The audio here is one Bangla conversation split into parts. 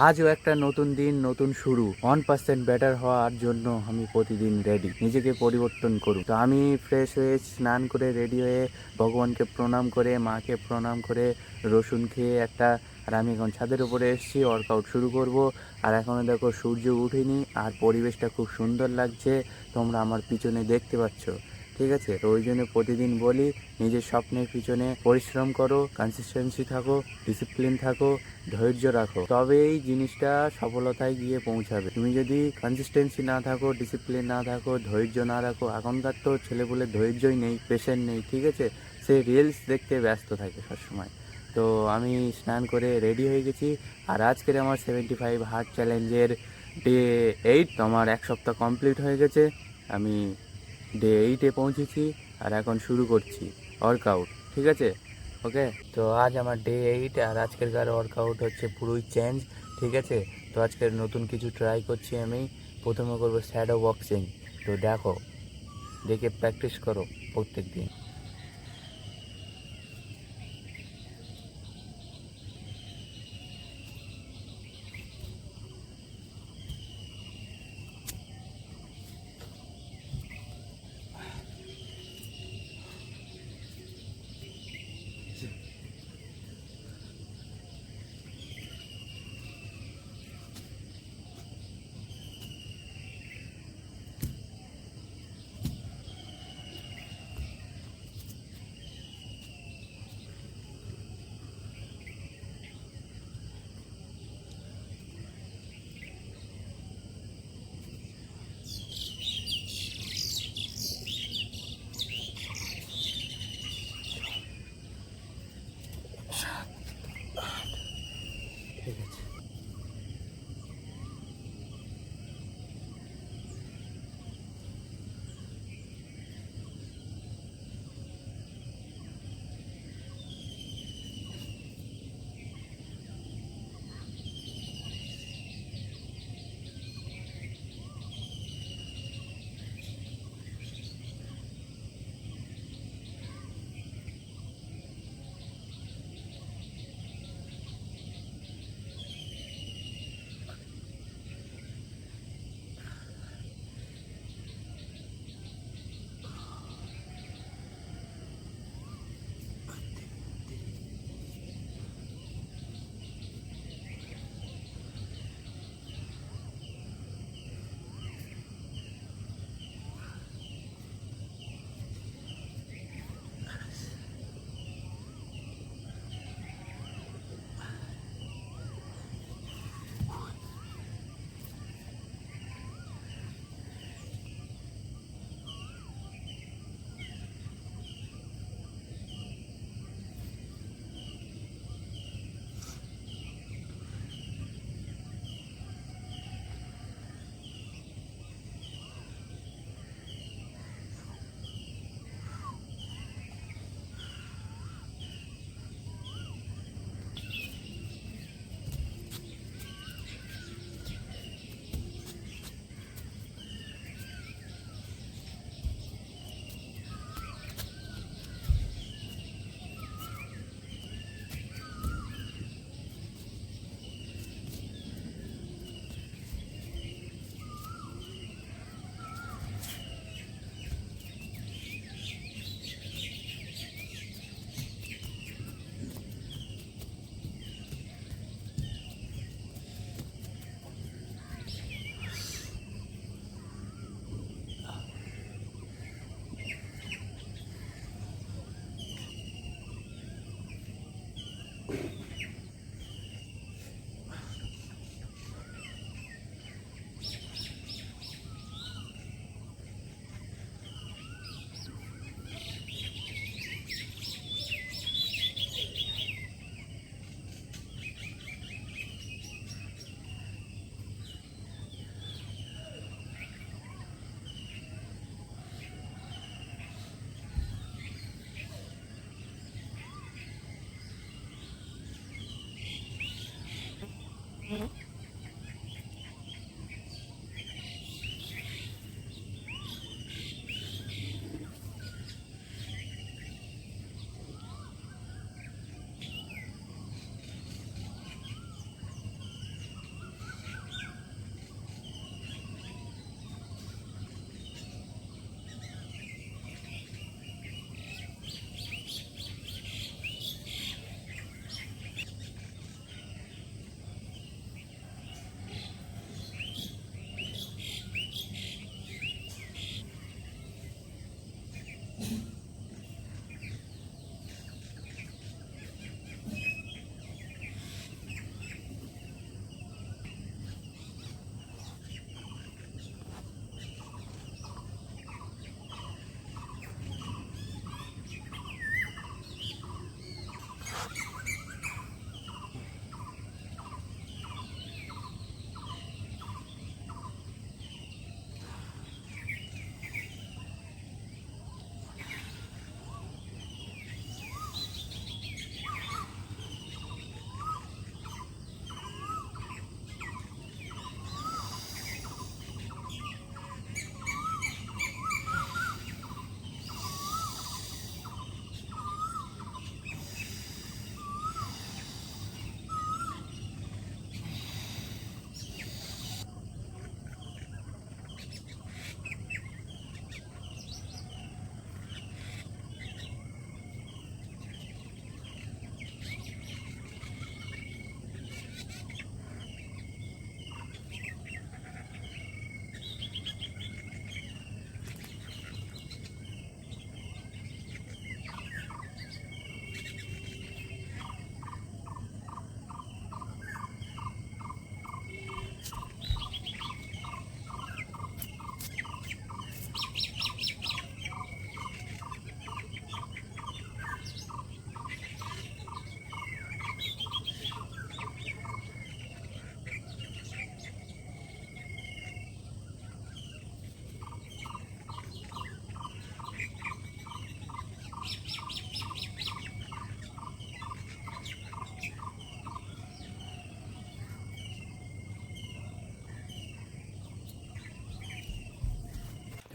আজও একটা নতুন দিন, নতুন শুরু। 1% বেটার হওয়ার জন্য আমি প্রতিদিন রেডি। নিজেকে পরিবর্তন করুন। তো আমি ফ্রেশ হয়ে স্নান করে রেডি হয়ে ভগবানকে প্রণাম করে, মাকে প্রণাম করে, রসুন খেয়ে আর আমি এখন ছাদের উপরে এসেছি, ওয়ার্কআউট শুরু করব। আর এখনও দেখো সূর্য উঠেনি আর পরিবেশটা খুব সুন্দর লাগছে, তোমরা আমার পিছনে দেখতে পাচ্ছ। ঠিক আছে, তো ওই জন্য প্রতিদিন বলি নিজের স্বপ্নের পিছনে পরিশ্রম করো, কনসিস্টেন্সি থাকো, ডিসিপ্লিন থাকো, ধৈর্য রাখো, তবে এই জিনিসটা সফলতায় গিয়ে পৌঁছাবে। তুমি যদি কনসিস্টেন্সি না থাকো, ডিসিপ্লিন না থাকো, ধৈর্য না রাখো, এখনকার তো ছেলেপুলে ধৈর্যই নেই, পেশেন্ট নেই, ঠিক আছে, সে রিলস দেখতে ব্যস্ত থাকে সবসময়। তো আমি স্নান করে রেডি হয়ে গেছি। আর আজকের আমার 75 হার্ট চ্যালেঞ্জের ডে 8, তো আমার 1 সপ্তাহ কমপ্লিট হয়ে গেছে। আমি ডে 8-এ পৌঁছেছি আর এখন শুরু করছি ওয়ার্কআউট, ঠিক আছে। ওকে, তো আজ আমার ডে 8 আর আজকেরকার ওয়ার্কআউট হচ্ছে পুরোই চেঞ্জ, ঠিক আছে। তো আজকের নতুন কিছু ট্রাই করছি আমি। প্রথমে করবো শ্যাডো বক্সিং। তো দেখো, দেখে প্র্যাকটিস করো প্রত্যেক দিন।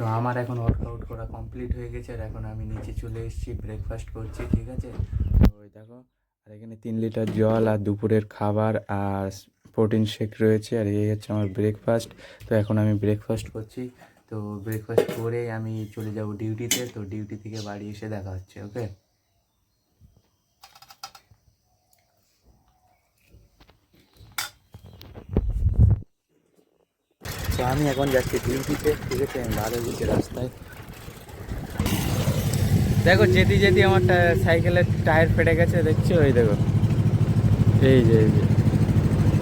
তো আমার এখন ওয়ার্কআউট করা কমপ্লিট হয়ে গেছে, আর এখন আমি নিচে চলে এসেছি, ব্রেকফাস্ট করছি, ঠিক আছে। তো ওই দেখো, আর এখানে 3 লিটার জল আর দুপুরের খাবার আর প্রোটিন শেক রয়েছে, আর এই হচ্ছে আমার ব্রেকফাস্ট। তো এখন আমি ব্রেকফাস্ট করছি। তো ব্রেকফাস্ট করে আমি চলে যাব ডিউটিতে। তো ডিউটি থেকে বাড়ি এসে দেখা হচ্ছে, ওকে। তো আমি এখন যাচ্ছি ডিউটিতে, ঠিক আছে। আমি ভালো দিচ্ছি রাস্তায়, দেখো যেতে যেতে আমার সাইকেলের টায়ার ফেটে গেছে, দেখছো? ওই দেখো, এই যে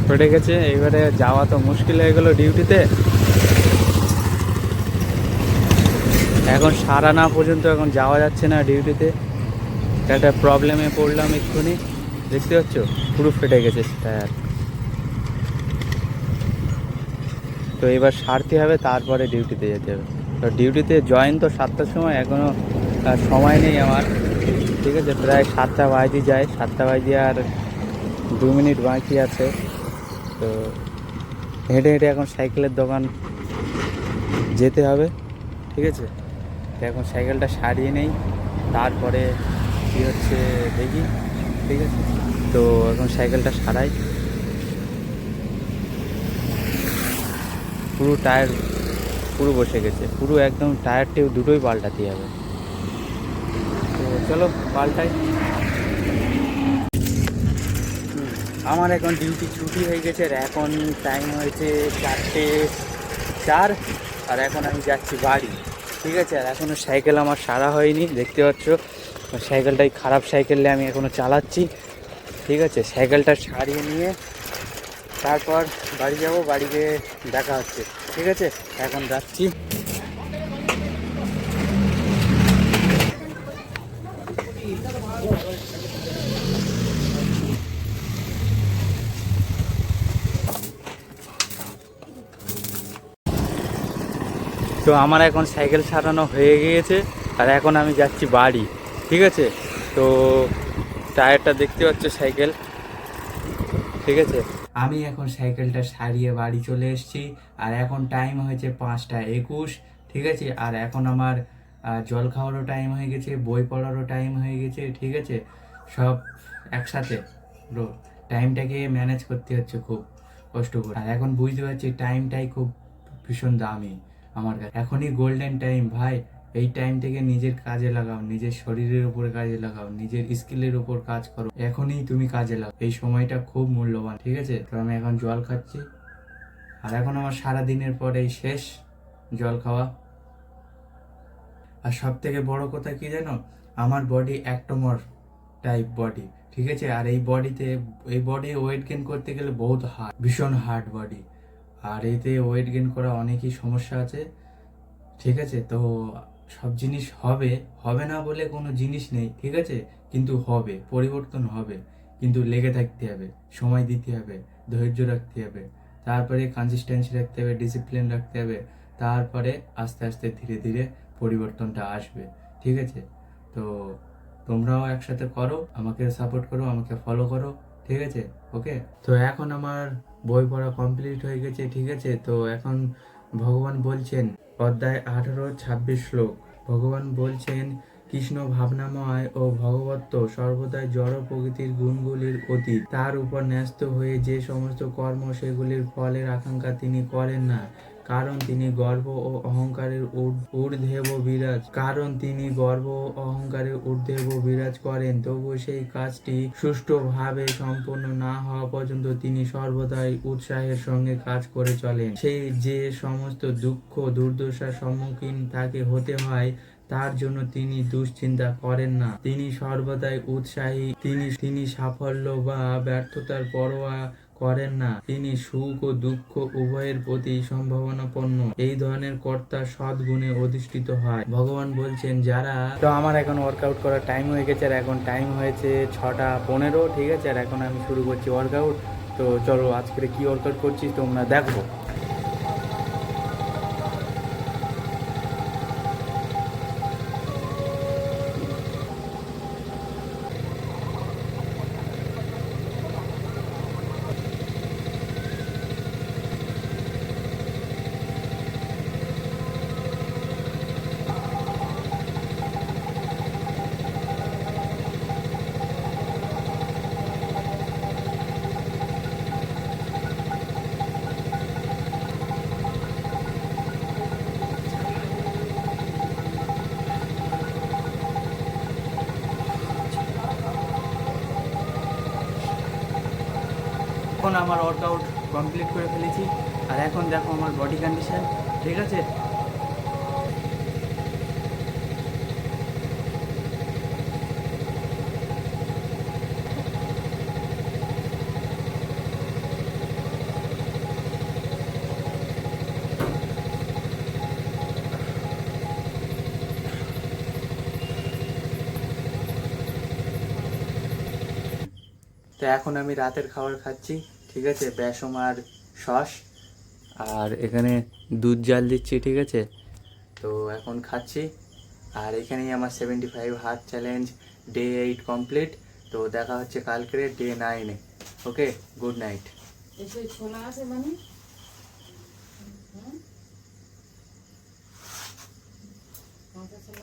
ফেটে গেছে। এবারে যাওয়া তো মুশকিল হয়ে গেলো ডিউটিতে। এখন সারা না পর্যন্ত এখন যাওয়া যাচ্ছে না ডিউটিতে, একটা প্রবলেমে পড়লাম এক্ষুনি, দেখতে পাচ্ছ পুরো ফেটে গেছে টায়ার। তো এবার সারতে হবে, তারপরে ডিউটিতে যেতে হবে। তো ডিউটিতে জয়েন তো 7টার সময়, এখনও সময় নেই আমার, ঠিক আছে। প্রায় 7টা বাজে যায়, 7টা বাজে আর 2 মিনিট বাকি আছে। তো হেঁটে হেঁটে এখন সাইকেলের দোকান যেতে হবে, ঠিক আছে। তো এখন সাইকেলটা সারিয়ে নেই, তারপরে কী হচ্ছে দেখি, ঠিক আছে। তো এখন সাইকেলটা সারাই, পুরো টায়ার পুরো বসে গেছে, পুরো একদম টায়ার টিউব দুটোই পাল্টাতে হবে। তো চলো পাল্টাই। আমার এখন ডিউটি ছুটি হয়ে গেছে, আর এখন টাইম হয়েছে 4:04, আর এখন আমি যাচ্ছি বাড়ি, ঠিক আছে। আর এখনও সাইকেল আমার সারা হয়নি, দেখতে পাচ্ছ। সাইকেলটাই খারাপ সাইকেলে আমি এখনও চালাচ্ছি, ঠিক আছে। সাইকেলটা সারিয়ে নিয়ে তারপর বাড়ি যাব, বাড়িতে দেখা হচ্ছে, ঠিক আছে। এখন যাচ্ছি। তো আমার এখন সাইকেল সারানো হয়ে গিয়েছে, আর এখন আমি যাচ্ছি বাড়ি, ঠিক আছে। তো টায়ারটা দেখতে পাচ্ছ সাইকেল, ঠিক আছে। আমি এখন সাইকেলটা সারিয়ে বাড়ি চলে এসেছি, আর এখন টাইম হয়েছে 5:21, ঠিক আছে। আর এখন আমার জল খাওয়ারও টাইম হয়ে গেছে, বই পড়ারও টাইম হয়ে গেছে, ঠিক আছে। সব একসাথে ব্রো, টাইমটাকে ম্যানেজ করতে হচ্ছে খুব কষ্ট করে। আর এখন বুঝতে পারছি টাইমটাই খুব ভীষণ দামি আমার কাছে, এখনই গোল্ডেন টাইম ভাই। এই টাইম থেকে নিজের কাজে লাগাও, নিজের শরীরের উপরে কাজে লাগাও, নিজের স্কিলের উপর কাজ করো, এখনই তুমি কাজে লাগাও, এই সময়টা খুব মূল্যবান, ঠিক আছে। তো আমি এখন জল খাচ্ছি, আর এখন আমার সারা দিনের পরে এই শেষ জল খাওয়া। আর সব থেকে বড় কথা কি জানো, আমার বডি একটোমর টাইপ বডি, ঠিক আছে। আর এই বডি ওয়েট গেইন করতে গেলে বহুত হার্ড, ভীষণ হার্ড বডি। আর এতে ওয়েট গেইন করা অনেকই সমস্যা আছে, ঠিক আছে। তো সব জিনিস হবে, হবে না বলে কোনো জিনিস নেই, ঠিক আছে। কিন্তু হবে, পরিবর্তন হবে, কিন্তু লেগে থাকতে হবে, সময় দিতে হবে, ধৈর্য রাখতে হবে, তারপরে কনসিস্টেন্সি রাখতে হবে, ডিসিপ্লিন রাখতে হবে, তারপরে আস্তে আস্তে ধীরে ধীরে পরিবর্তনটা আসবে, ঠিক আছে। তো তোমরাও একসাথে করো, আমাকে সাপোর্ট করো, আমাকে ফলো করো, ঠিক আছে, ওকে। তো এখন আমার বই পড়া কমপ্লিট হয়ে গেছে, ঠিক আছে। তো এখন ভগবান বলছেন, অধ্যায় 18-26 শ্লোক, ভগবান বলছেন, কৃষ্ণ ভাবনাময় ও ভগবত্ত সর্বদাই জড় প্রকৃতির গুণগুলির অতীত, তার উপর ন্যস্ত হয়ে যে সমস্ত কর্ম সেগুলির ফলের আকাঙ্ক্ষা তিনি করেন না, কারণ তিনি গর্ব ও অহংকারের ঊর্ধ্বে বিরাজ করেন। তবু সেই কাজটি সুষ্ঠুভাবে সম্পন্ন না হওয়া পর্যন্ত তিনি সর্বদাই উৎসাহের সঙ্গে কাজ করে চলেন। সেই যে সমস্ত দুঃখ দুর্দশার সম্মুখীন তাকে হতে হয়, তার জন্য তিনি দুশ্চিন্তা করেন না, তিনি সর্বদাই উৎসাহী, তিনি সাফল্য বা ব্যর্থতার পরোয়া করেন না, তিনি সুখ ও দুঃখ উভয়ের প্রতি সম্ভাবনাপন্ন। এই ধরনের কর্তা সদ্গুণে অধিষ্ঠিত হয়। ভগবান বলছেন, যারা। তো আমার এখন ওয়ার্কআউট করার টাইম হয়ে গেছে, আর এখন টাইম হয়েছে 6:15, ঠিক আছে। আর এখন আমি শুরু করছি ওয়ার্কআউট। তো চলো আজকে কি ওয়ার্কআউট করছি তোমরা দেখো। আমার ওয়ার্কআউট কমপ্লিট করে ফেলেছি, আর এখন দেখো আমার বডি কন্ডিশন, ঠিক আছে। তো এখন আমি রাতের খাবার খাচ্ছি, ঠিক আছে, বেসম আর সস, আর এখানে দুধ জাল দিচ্ছি, ঠিক আছে। তো এখন খাচ্ছি, আর এখানেই আমার 75 হার্ট চ্যালেঞ্জ ডে 8 কমপ্লিট। তো দেখা হচ্ছে কালকে ডে 9-এ। ওকে, গুড নাইট। এসে ছোলা আছে মানে